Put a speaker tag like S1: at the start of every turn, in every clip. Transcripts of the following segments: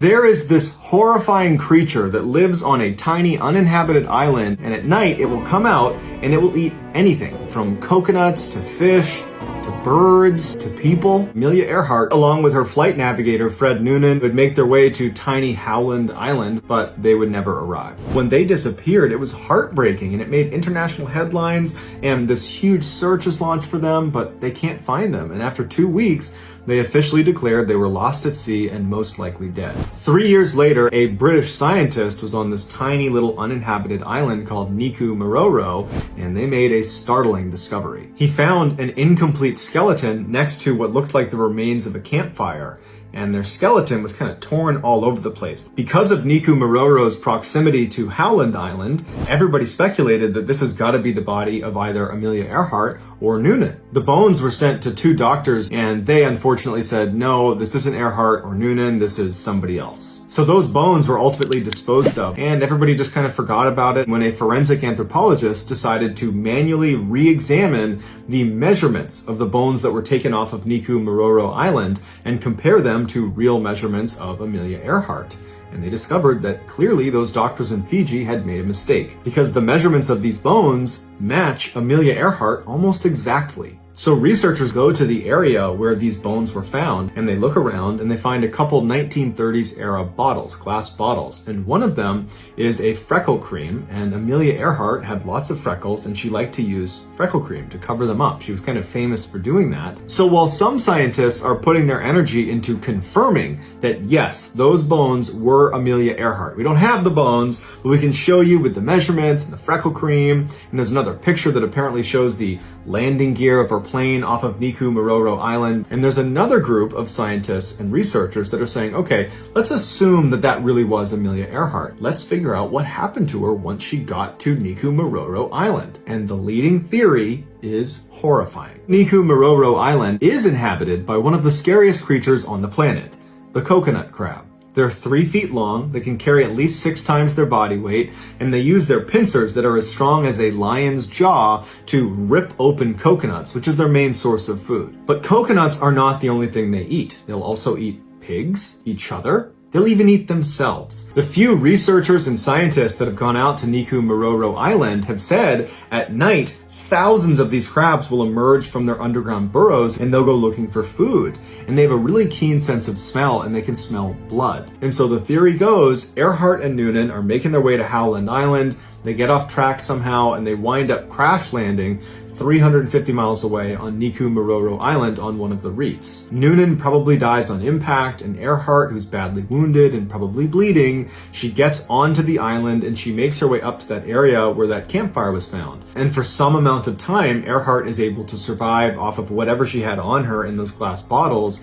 S1: There is this horrifying creature that lives on a tiny uninhabited island, and at night it will come out and it will eat anything from coconuts to fish to birds to people. Amelia Earhart, along with her flight navigator Fred Noonan, would make their way to tiny Howland Island, but they would never arrive. When they disappeared, it was heartbreaking and it made international headlines, and this huge search is launched for them, but they can't find them. And after 2 weeks, they officially declared they were lost at sea and most likely dead. 3 years later, a British scientist was on this tiny little uninhabited island called Niku Maroro, and they made a startling discovery. He found an incomplete skeleton next to what looked like the remains of a campfire, and their skeleton was kind of torn all over the place. Because of Niku Maroro's proximity to Howland Island, everybody speculated that this has got to be the body of either Amelia Earhart or Noonan. The bones were sent to 2 doctors, and they unfortunately said, no, this isn't Earhart or Noonan, this is somebody else. So those bones were ultimately disposed of, and everybody just kind of forgot about it when a forensic anthropologist decided to manually re-examine the measurements of the bones that were taken off of Niku Maroro Island and compare them to real measurements of Amelia Earhart. And they discovered that clearly those doctors in Fiji had made a mistake, because the measurements of these bones match Amelia Earhart almost exactly. So researchers go to the area where these bones were found, and they look around and they find a couple 1930s era bottles, glass bottles, and one of them is a freckle cream, and Amelia Earhart had lots of freckles and she liked to use freckle cream to cover them up. She was kind of famous for doing that. So while some scientists are putting their energy into confirming that yes, those bones were Amelia Earhart, we don't have the bones, but we can show you with the measurements and the freckle cream, and there's another picture that apparently shows the landing gear of her plane off of Niku Maroro Island. And there's another group of scientists and researchers that are saying, okay, let's assume that that really was Amelia Earhart. Let's figure out what happened to her once she got to Niku Maroro Island. And the leading theory is horrifying. Niku Maroro Island is inhabited by one of the scariest creatures on the planet, the coconut crab. They're 3 feet long, they can carry at least 6 times their body weight, and they use their pincers that are as strong as a lion's jaw to rip open coconuts, which is their main source of food. But coconuts are not the only thing they eat. They'll also eat pigs, each other. They'll even eat themselves. The few researchers and scientists that have gone out to Niku Maroro Island have said at night, thousands of these crabs will emerge from their underground burrows and they'll go looking for food. And they have a really keen sense of smell, and they can smell blood. And so the theory goes, Earhart and Noonan are making their way to Howland Island. They get off track somehow and they wind up crash landing 350 miles away on Niku Maroro Island on one of the reefs. Noonan probably dies on impact, and Earhart, who's badly wounded and probably bleeding, she gets onto the island and she makes her way up to that area where that campfire was found. And for some amount of time, Earhart is able to survive off of whatever she had on her in those glass bottles,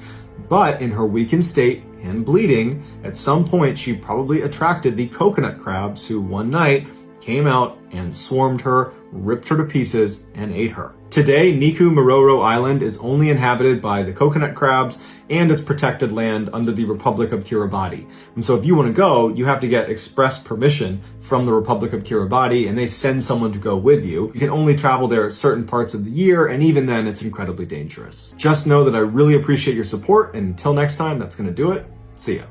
S1: but in her weakened state and bleeding, at some point she probably attracted the coconut crabs, who one night came out and swarmed her, ripped her to pieces, and ate her. Today, Niku Maroro Island is only inhabited by the coconut crabs, and it's protected land under the Republic of Kiribati. And so if you want to go, you have to get express permission from the Republic of Kiribati, and they send someone to go with you. You can only travel there at certain parts of the year, and even then, it's incredibly dangerous. Just know that I really appreciate your support, and until next time, that's going to do it. See ya.